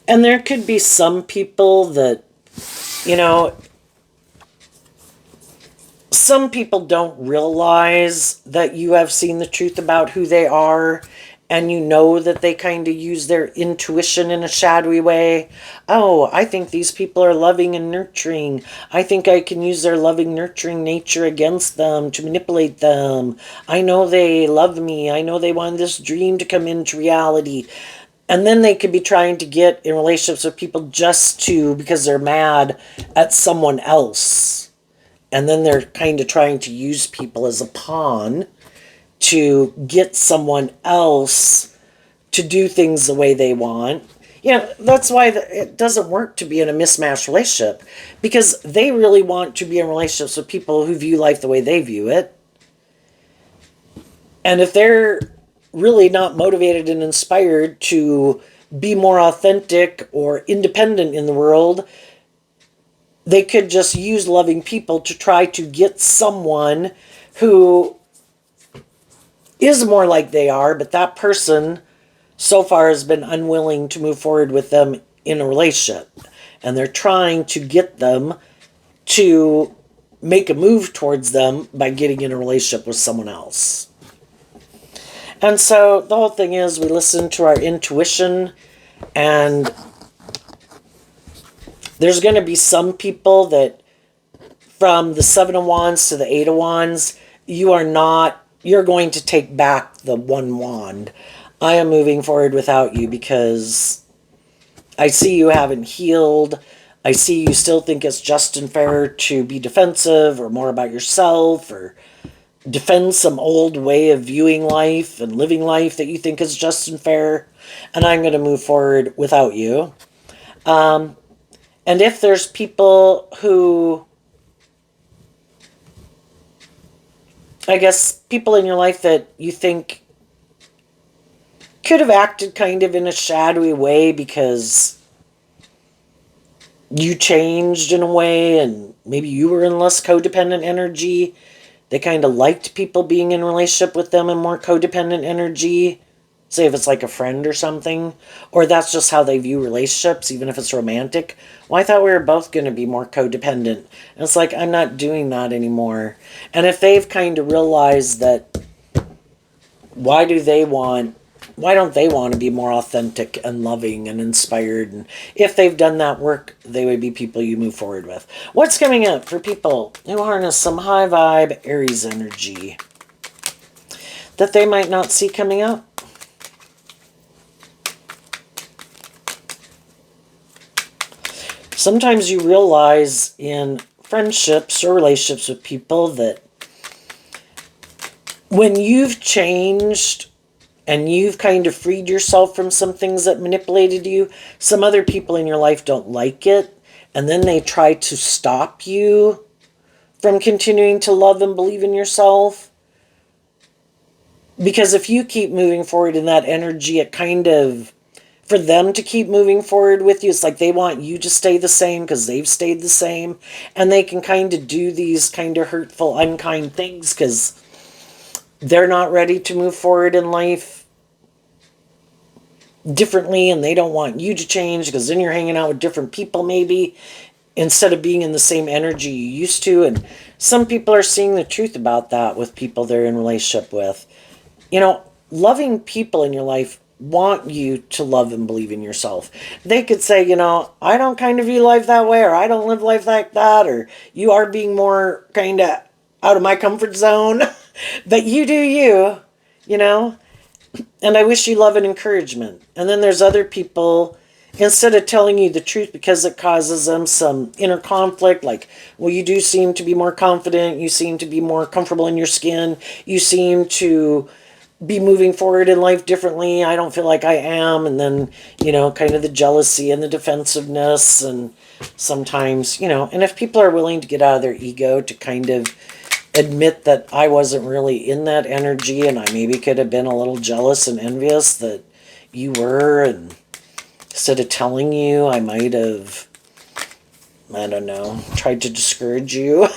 And there could be some people that, some people don't realize that you have seen the truth about who they are, and that they kind of use their intuition in a shadowy way. Oh, I think these people are loving and nurturing. I think I can use their loving, nurturing nature against them to manipulate them. I know they love me. I know they want this dream to come into reality. And then they could be trying to get in relationships with people because they're mad at someone else. And then they're kind of trying to use people as a pawn to get someone else to do things the way they want. That's why it doesn't work to be in a mismatched relationship, because they really want to be in relationships with people who view life the way they view it. And if they're really not motivated and inspired to be more authentic or independent in the world, they could just use loving people to try to get someone who is more like they are, but that person so far has been unwilling to move forward with them in a relationship. And they're trying to get them to make a move towards them by getting in a relationship with someone else. And so the whole thing is, we listen to our intuition, and there's going to be some people that from the 7 of Wands to the 8 of Wands, you're going to take back the 1 wand. I am moving forward without you because I see you haven't healed. I see you still think it's just and fair to be defensive or more about yourself, or defend some old way of viewing life and living life that you think is just and fair, and I'm going to move forward without you. And if there's people who I guess, people in your life that you think could have acted kind of in a shadowy way because you changed in a way and maybe you were in less codependent energy. They kind of liked people being in relationship with them in more codependent energy. Say if it's like a friend or something. Or that's just how they view relationships, even if it's romantic. Well, I thought we were both going to be more codependent. And it's like, I'm not doing that anymore. And if they've kind of realized that, why do they want why don't they want to be more authentic and loving and inspired? And if they've done that work, they would be people you move forward with. What's coming up for people who harness some high vibe Aries energy that they might not see coming up? Sometimes you realize in friendships or relationships with people that when you've changed and you've kind of freed yourself from some things that manipulated you, some other people in your life don't like it, and then they try to stop you from continuing to love and believe in yourself. Because if you keep moving forward in that energy, it kind of, for them to keep moving forward with you, it's like they want you to stay the same because they've stayed the same, and they can kind of do these kind of hurtful, unkind things because they're not ready to move forward in life differently, and they don't want you to change because then you're hanging out with different people maybe instead of being in the same energy you used to. And some people are seeing the truth about that with people they're in relationship with. You know, loving people in your life want you to love and believe in yourself. They could say, you know, I don't kind of view life that way, or I don't live life like that, or you are being more kind of out of my comfort zone. But you do you, you know. And I wish you love and encouragement. And then there's other people, instead of telling you the truth because it causes them some inner conflict, like, well, you do seem to be more confident, you seem to be more comfortable in your skin, you seem to be moving forward in life differently, I don't feel like I am. And then, you know, kind of the jealousy and the defensiveness. And sometimes, you know, and if people are willing to get out of their ego to kind of admit that I wasn't really in that energy and I maybe could have been a little jealous and envious that you were, and instead of telling you, I might have, I don't know, tried to discourage you.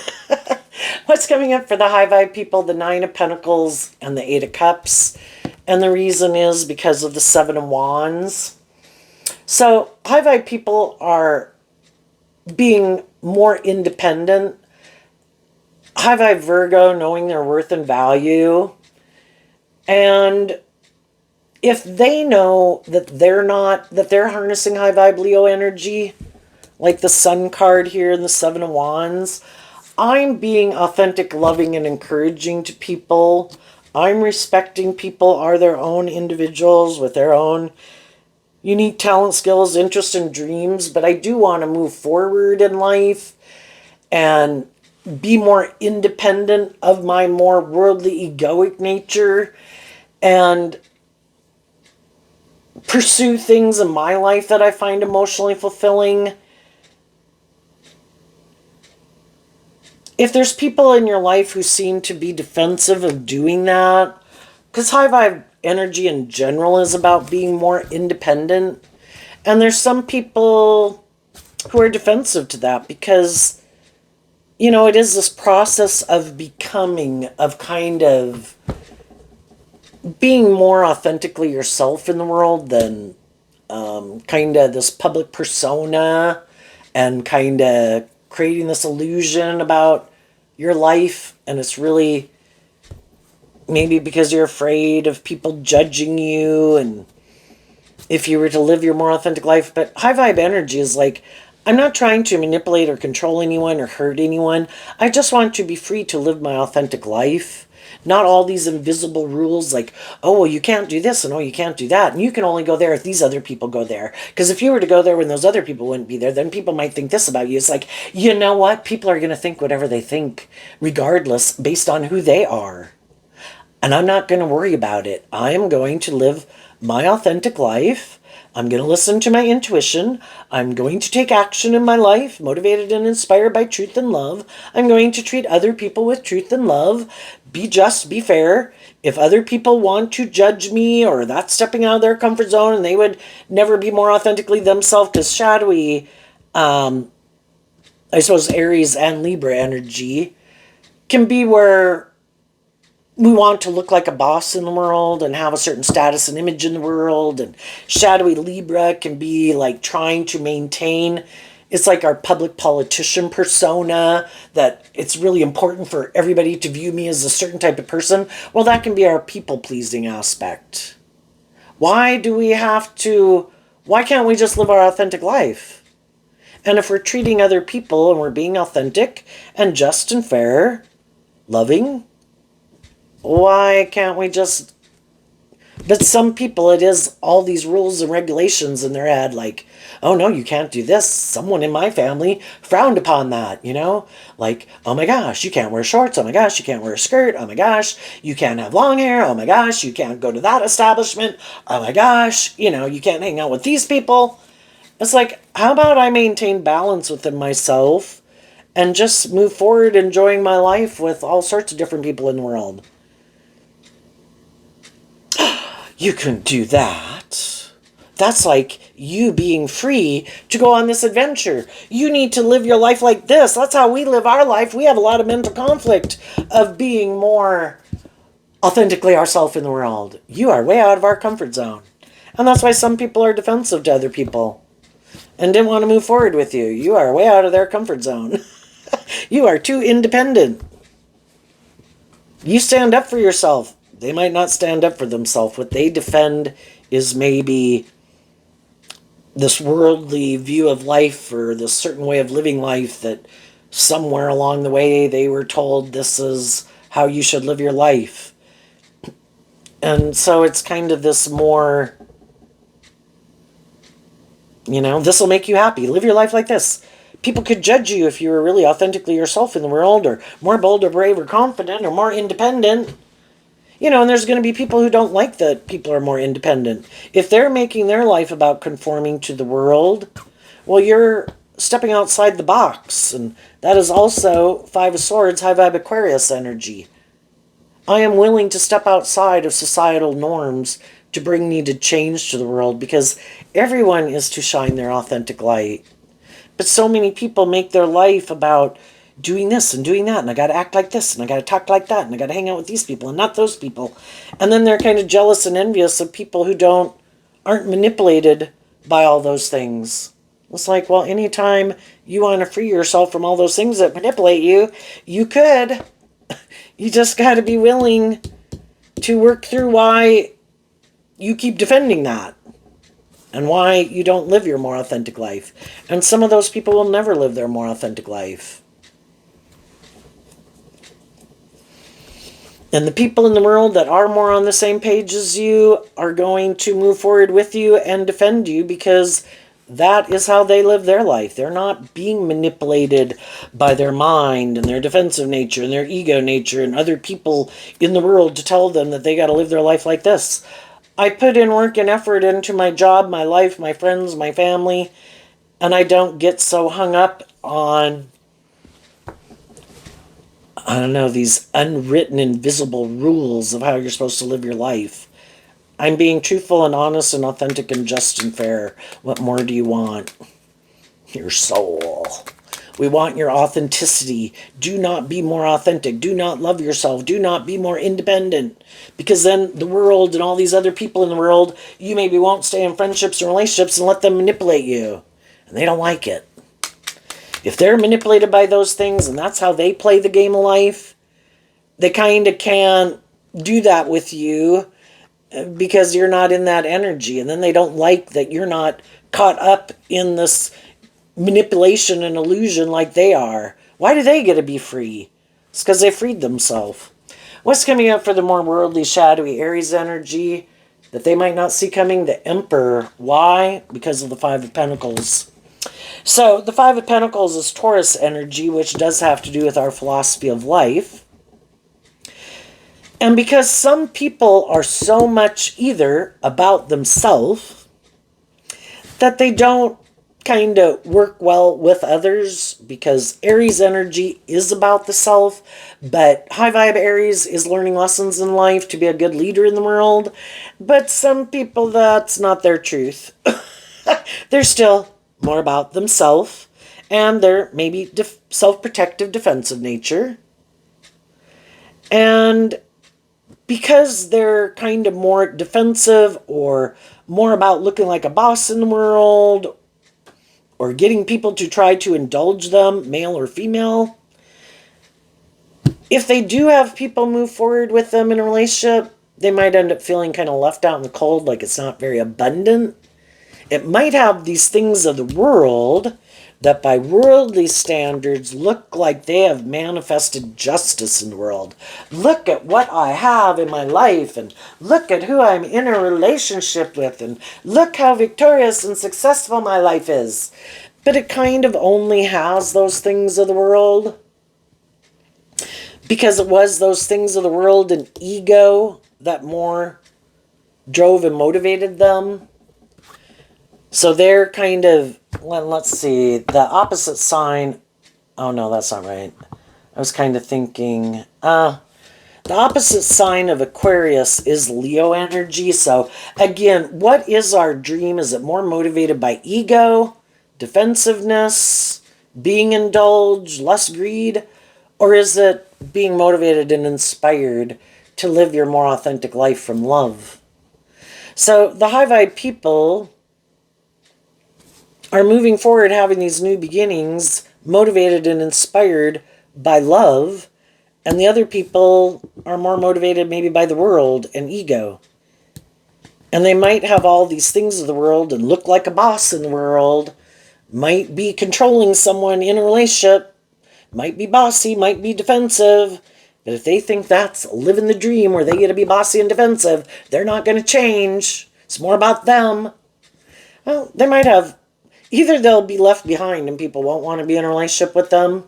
What's coming up for the high vibe people? The Nine of Pentacles and the Eight of Cups. And the reason is because of the Seven of Wands. So high vibe people are being more independent. High vibe Virgo, knowing their worth and value. And if they know that they're harnessing high vibe Leo energy, like the Sun card here and the Seven of Wands, I'm being authentic, loving, and encouraging to people. I'm respecting people are their own individuals with their own unique talent, skills, interests, and dreams. But I do want to move forward in life and be more independent of my more worldly, egoic nature and pursue things in my life that I find emotionally fulfilling. If there's people in your life who seem to be defensive of doing that, because high vibe energy in general is about being more independent, and there's some people who are defensive to that because, you know, it is this process of becoming, of kind of being more authentically yourself in the world than kind of this public persona and kind of creating this illusion about your life. And it's really maybe because you're afraid of people judging you and if you were to live your more authentic life. But high vibe energy is like, I'm not trying to manipulate or control anyone or hurt anyone. I just want to be free to live my authentic life. Not all these invisible rules like, oh, well, you can't do this and oh, you can't do that. And you can only go there if these other people go there. Because if you were to go there when those other people wouldn't be there, then people might think this about you. It's like, you know what? People are going to think whatever they think, regardless, based on who they are. And I'm not going to worry about it. I am going to live my authentic life. I'm going to listen to my intuition. I'm going to take action in my life, motivated and inspired by truth and love. I'm going to treat other people with truth and love, be just, be fair. If other people want to judge me or that's stepping out of their comfort zone and they would never be more authentically themselves, because shadowy, I suppose Aries and Libra energy can be where we want to look like a boss in the world and have a certain status and image in the world. And shadowy Libra can be like trying to maintain, it's like our public politician persona, that it's really important for everybody to view me as a certain type of person. Well, that can be our people-pleasing aspect. Why can't we just live our authentic life? And if we're treating other people and we're being authentic and just and fair, loving, why can't we just... But some people, it is all these rules and regulations in their head, like, oh no, you can't do this. Someone in my family frowned upon that, you know? Like, oh my gosh, you can't wear shorts. Oh my gosh, you can't wear a skirt. Oh my gosh, you can't have long hair. Oh my gosh, you can't go to that establishment. Oh my gosh, you can't hang out with these people. It's like, how about I maintain balance within myself and just move forward enjoying my life with all sorts of different people in the world? You couldn't do that. That's like you being free to go on this adventure. You need to live your life like this. That's how we live our life. We have a lot of mental conflict of being more authentically ourselves in the world. You are way out of our comfort zone. And that's why some people are defensive to other people and didn't want to move forward with you. You are way out of their comfort zone. You are too independent. You stand up for yourself. They might not stand up for themselves. What they defend is maybe this worldly view of life or this certain way of living life that somewhere along the way they were told this is how you should live your life. And so it's kind of this more, this will make you happy. Live your life like this. People could judge you if you were really authentically yourself in the world, or more bold or brave or confident or more independent. And there's going to be people who don't like that people are more independent. If they're making their life about conforming to the world, well, you're stepping outside the box. And that is also Five of Swords, high vibe Aquarius energy. I am willing to step outside of societal norms to bring needed change to the world, because everyone is to shine their authentic light. But so many people make their life about doing this and doing that, and I got to act like this, and I got to talk like that, and I got to hang out with these people and not those people. And then they're kind of jealous and envious of people who aren't manipulated by all those things. It's like, well, anytime you want to free yourself from all those things that manipulate you, you could. You just got to be willing to work through why you keep defending that and why you don't live your more authentic life. And some of those people will never live their more authentic life. And the people in the world that are more on the same page as you are going to move forward with you and defend you, because that is how they live their life. They're not being manipulated by their mind and their defensive nature and their ego nature and other people in the world to tell them that they got to live their life like this. I put in work and effort into my job, my life, my friends, my family, and I don't get so hung up on, these unwritten, invisible rules of how you're supposed to live your life. I'm being truthful and honest and authentic and just and fair. What more do you want? Your soul. We want your authenticity. Do not be more authentic. Do not love yourself. Do not be more independent. Because then the world and all these other people in the world, you maybe won't stay in friendships and relationships and let them manipulate you. And they don't like it. If they're manipulated by those things and that's how they play the game of life, they kind of can't do that with you because you're not in that energy. And then they don't like that you're not caught up in this manipulation and illusion like they are. Why do they get to be free? It's because they freed themselves. What's coming up for the more worldly, shadowy Aries energy that they might not see coming? The Emperor. Why? Because of the Five of Pentacles. So the Five of Pentacles is Taurus energy, which does have to do with our philosophy of life. And because some people are so much either about themselves that they don't kind of work well with others because Aries energy is about the self, but high vibe Aries is learning lessons in life to be a good leader in the world. But some people, that's not their truth. They're still more about themselves and their maybe self-protective defensive nature. And because they're kind of more defensive or more about looking like a boss in the world or getting people to try to indulge them, male or female, if they do have people move forward with them in a relationship, they might end up feeling kind of left out in the cold, like it's not very abundant. It might have these things of the world that by worldly standards look like they have manifested justice in the world. Look at what I have in my life, and look at who I'm in a relationship with, and look how victorious and successful my life is. But it kind of only has those things of the world because it was those things of the world and ego that more drove and motivated them. So they're kind of, well, let's see, the opposite sign. Oh, no, that's not right. I was kind of thinking, the opposite sign of Aquarius is Leo energy. So again, what is our dream? Is it more motivated by ego, defensiveness, being indulged, less greed? Or is it being motivated and inspired to live your more authentic life from love? So the high vibe people are moving forward, having these new beginnings, motivated and inspired by love, and the other people are more motivated maybe by the world and ego. And they might have all these things of the world and look like a boss in the world, might be controlling someone in a relationship, might be bossy, might be defensive, but if they think that's living the dream where they get to be bossy and defensive, they're not going to change. It's more about them. Well, they might have, either they'll be left behind and people won't want to be in a relationship with them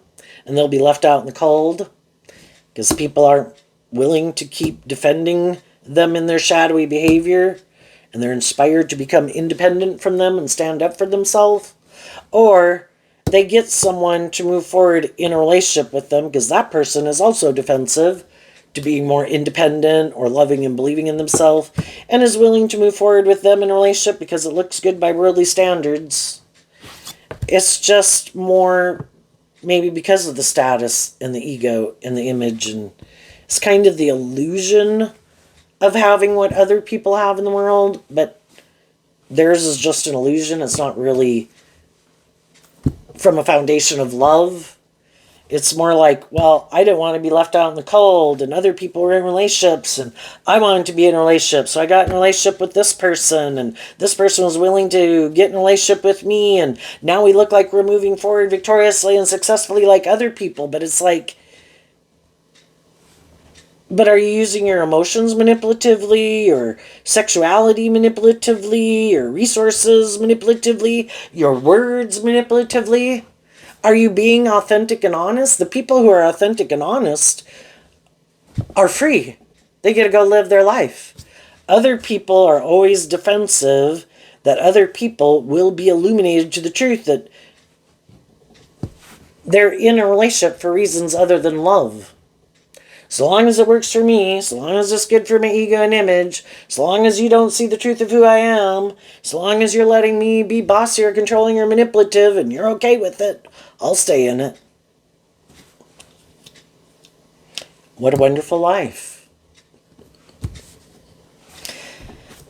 and they'll be left out in the cold because people aren't willing to keep defending them in their shadowy behavior and they're inspired to become independent from them and stand up for themselves. Or they get someone to move forward in a relationship with them because that person is also defensive to being more independent or loving and believing in themselves and is willing to move forward with them in a relationship because it looks good by worldly standards. It's just more maybe because of the status and the ego and the image, and it's kind of the illusion of having what other people have in the world, but theirs is just an illusion. It's not really from a foundation of love. It's more like, well, I didn't want to be left out in the cold and other people were in relationships and I wanted to be in a relationship. So I got in a relationship with this person and this person was willing to get in a relationship with me. And now we look like we're moving forward victoriously and successfully like other people. But it's like, but are you using your emotions manipulatively or sexuality manipulatively or resources manipulatively, your words manipulatively? Are you being authentic and honest? The people who are authentic and honest are free. They get to go live their life. Other people are always defensive that other people will be illuminated to the truth that they're in a relationship for reasons other than love. So long as it works for me, so long as it's good for my ego and image, so long as you don't see the truth of who I am, so long as you're letting me be bossy or controlling or manipulative and you're okay with it, I'll stay in it. What a wonderful life.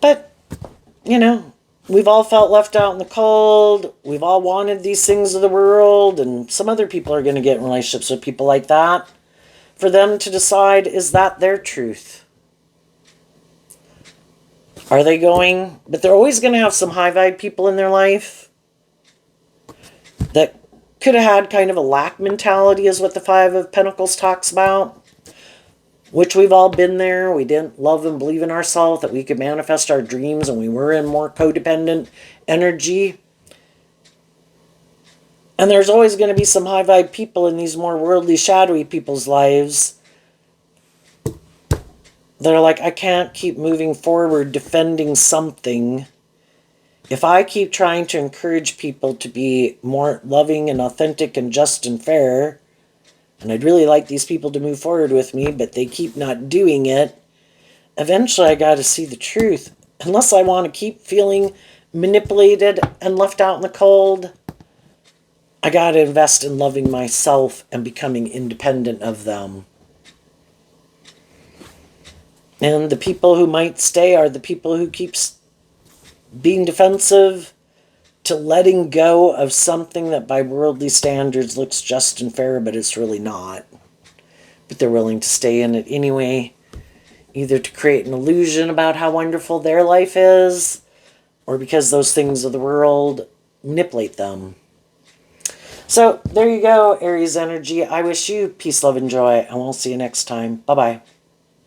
But, you know, we've all felt left out in the cold. We've all wanted these things of the world, and some other people are going to get in relationships with people like that. For them to decide, is that their truth? Are they going? But they're always going to have some high vibe people in their life that could have had kind of a lack mentality, is what the Five of Pentacles talks about, which we've all been there. We didn't love and believe in ourselves, that we could manifest our dreams, and we were in more codependent energy. And there's always going to be some high vibe people in these more worldly, shadowy people's lives that are like, I can't keep moving forward defending something If I keep trying to encourage people to be more loving and authentic and just and fair, and I'd really like these people to move forward with me, but they keep not doing it, eventually I got to see the truth. Unless I want to keep feeling manipulated and left out in the cold, I got to invest in loving myself and becoming independent of them. And the people who might stay are the people who keep being defensive to letting go of something that by worldly standards looks just and fair, but it's really not. But they're willing to stay in it anyway, either to create an illusion about how wonderful their life is, or because those things of the world manipulate them. So there you go, Aries energy. I wish you peace, love, and joy, and we'll see you next time. Bye-bye.